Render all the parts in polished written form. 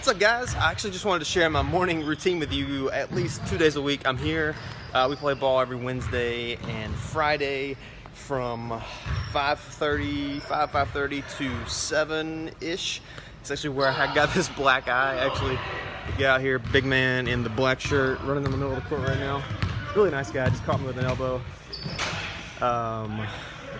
What's up, guys? I actually just wanted to share my morning routine with you at least 2 days a week. I'm here. We play ball every Wednesday and Friday from 5:30 to 7-ish. It's actually where I got this black eye. Actually, the guy out here, big man in the black shirt, running in the middle of the court right now. Really nice guy, just caught me with an elbow.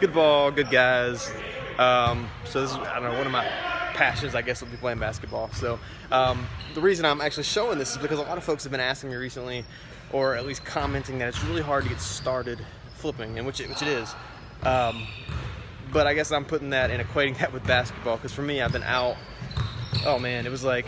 Good ball, good guys. So this is, I don't know, one of my passions, I guess, will be playing basketball. So the reason I'm actually showing this is because a lot of folks have been asking me recently, or at least commenting, that it's really hard to get started flipping, and which it is. But I guess I'm putting that and equating that with basketball, because for me, I've been out, oh man, it was like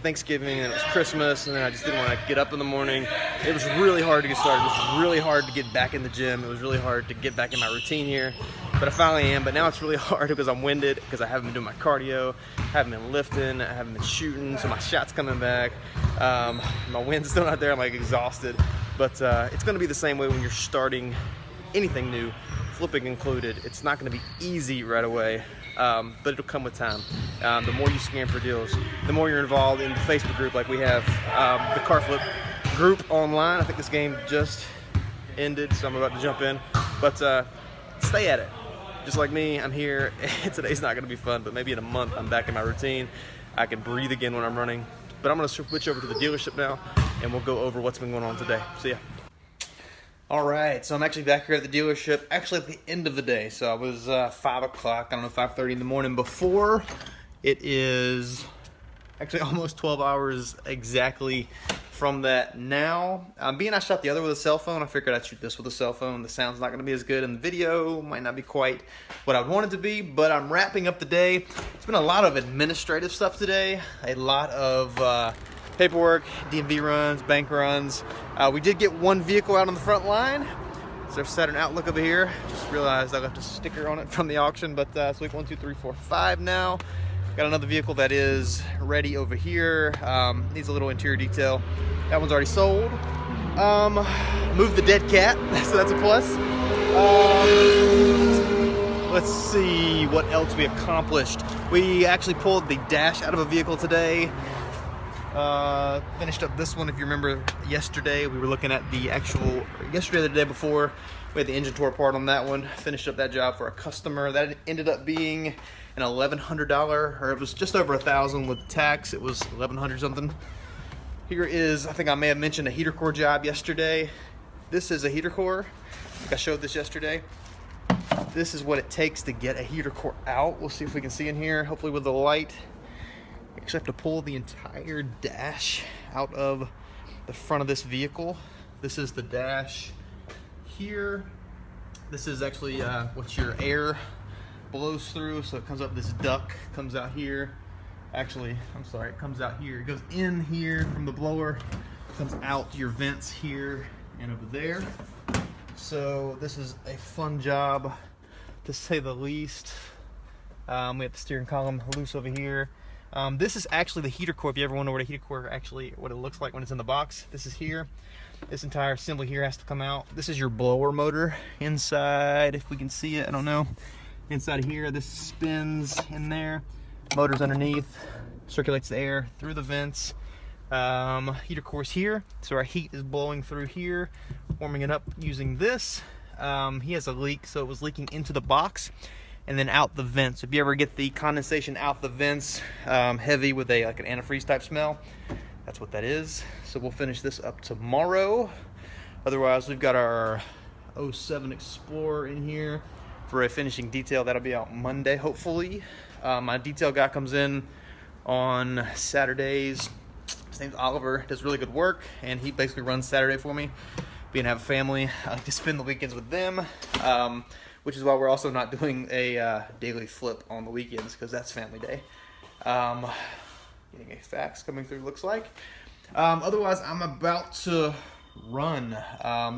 Thanksgiving and it was Christmas, and then I just didn't want to get up in the morning. It was really hard to get started. It was really hard to get back in the gym. It was really hard to get back in my routine here, but I finally am. But now it's really hard because I'm winded, because I haven't been doing my cardio, haven't been lifting, I haven't been shooting, so my shot's coming back. My wind's still not there. I'm like exhausted, but it's going to be the same way when you're starting anything new, flipping included. It's not going to be easy right away, but it'll come with time. The more you scan for deals, the more you're involved in the Facebook group, like we have the car flip group online. I think this game just ended, so I'm about to jump in, but stay at it. Just like me, I'm here. Today's not going to be fun, but maybe in a month I'm back in my routine. I can breathe again when I'm running. But I'm going to switch over to the dealership now, and we'll go over what's been going on today. See ya. All right, so I'm actually back here at the dealership, actually at the end of the day. So I was 5 o'clock, I don't know, 5:30 in the morning before. It is actually almost 12 hours exactly from that now. Being I shot the other with a cell phone, I figured I'd shoot this with a cell phone. The sound's not going to be as good, and the video might not be quite what I want it to be, but I'm wrapping up the day. It's been a lot of administrative stuff today, a lot of paperwork, DMV runs, bank runs. We did get one vehicle out on the front line. So there's Saturn Outlook over here. Just realized I left a sticker on it from the auction, but it's week 1, 2, 3, 4, 5 now. Got another vehicle that is ready over here. Needs a little interior detail. That one's already sold. Moved the dead cat, so that's a plus. Let's see what else we accomplished. We actually pulled the dash out of a vehicle today. Finished up this one. If you remember yesterday, we were looking at the yesterday or the day before, we had the engine tore apart on that one. Finished up that job for a customer. That ended up being an $1,100, or it was just over $1,000 with tax. It was $1,100 something. Here is, I think I may have mentioned a heater core job yesterday. This is a heater core. I think I showed this yesterday. This is what it takes to get a heater core out. We'll see if we can see in here, hopefully with the light. Actually have to pull the entire dash out of the front of this vehicle. This is the dash here. This is actually what your air blows through, so it comes up this duct, comes out here. Actually, I'm sorry, it comes out here. It goes in here from the blower, comes out your vents here and over there. So this is a fun job, to say the least. We have the steering column loose over here. This is actually the heater core. If you ever wonder what a heater core actually, what it looks like when it's in the box, this is here. This entire assembly here has to come out. This is your blower motor inside, if we can see it, I don't know. Inside of here, this spins in there. Motor's underneath, circulates the air through the vents. Heater core's here, so our heat is blowing through here, warming it up using this. He has a leak, so it was leaking into the box and then out the vents. If you ever get the condensation out the vents, heavy with like an antifreeze type smell, that's what that is. So we'll finish this up tomorrow. Otherwise, we've got our 07 Explorer in here for a finishing detail. That'll be out Monday, hopefully. My detail guy comes in on Saturdays. His name's Oliver. Does really good work, and he basically runs Saturday for me. Being I have a family, I like to spend the weekends with them. Which is why we're also not doing a daily flip on the weekends, because that's family day. Getting a fax coming through, looks like. Otherwise, I'm about to run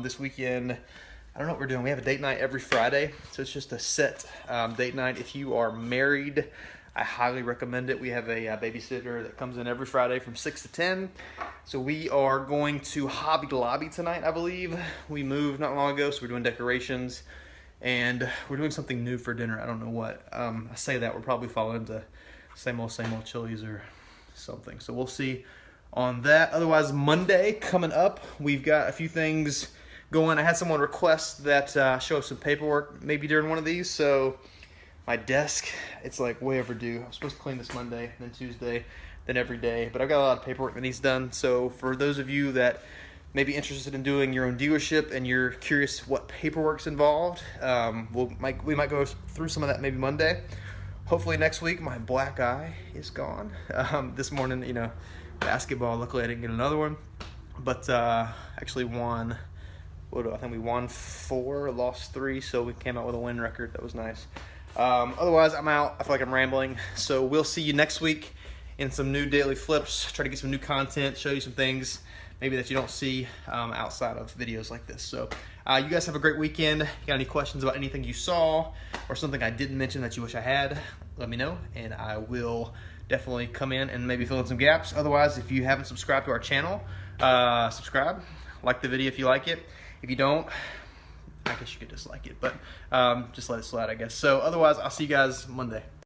this weekend. I don't know what we're doing. We have a date night every Friday, so it's just a set date night. If you are married, I highly recommend it. We have a babysitter that comes in every Friday from 6 to 10. So we are going to Hobby Lobby tonight, I believe. We moved not long ago, so we're doing decorations. And we're doing something new for dinner. I don't know what. I say that we're probably falling into same old Chili's or something. So we'll see on that. Otherwise, Monday coming up, we've got a few things going. I had someone request that show us some paperwork maybe during one of these. So my desk, it's like way overdue. I'm supposed to clean this Monday, then Tuesday, then every day. But I've got a lot of paperwork that needs done. So for those of you that may be interested in doing your own dealership and you're curious what paperwork's involved, we might go through some of that maybe Monday. Hopefully next week. My black eye is gone. This morning, you know, basketball, luckily I didn't get another one. But actually won, I think we won 4, lost 3, so we came out with a win record. That was nice. Otherwise, I'm out. I feel like I'm rambling. So we'll see you next week in some new daily flips. Try to get some new content, show you some things maybe that you don't see outside of videos like this. So you guys have a great weekend. If you got any questions about anything you saw or something I didn't mention that you wish I had, let me know, and I will definitely come in and maybe fill in some gaps. Otherwise, if you haven't subscribed to our channel, subscribe, like the video if you like it. If you don't, I guess you could dislike it, but just let it slide, I guess. So otherwise, I'll see you guys Monday.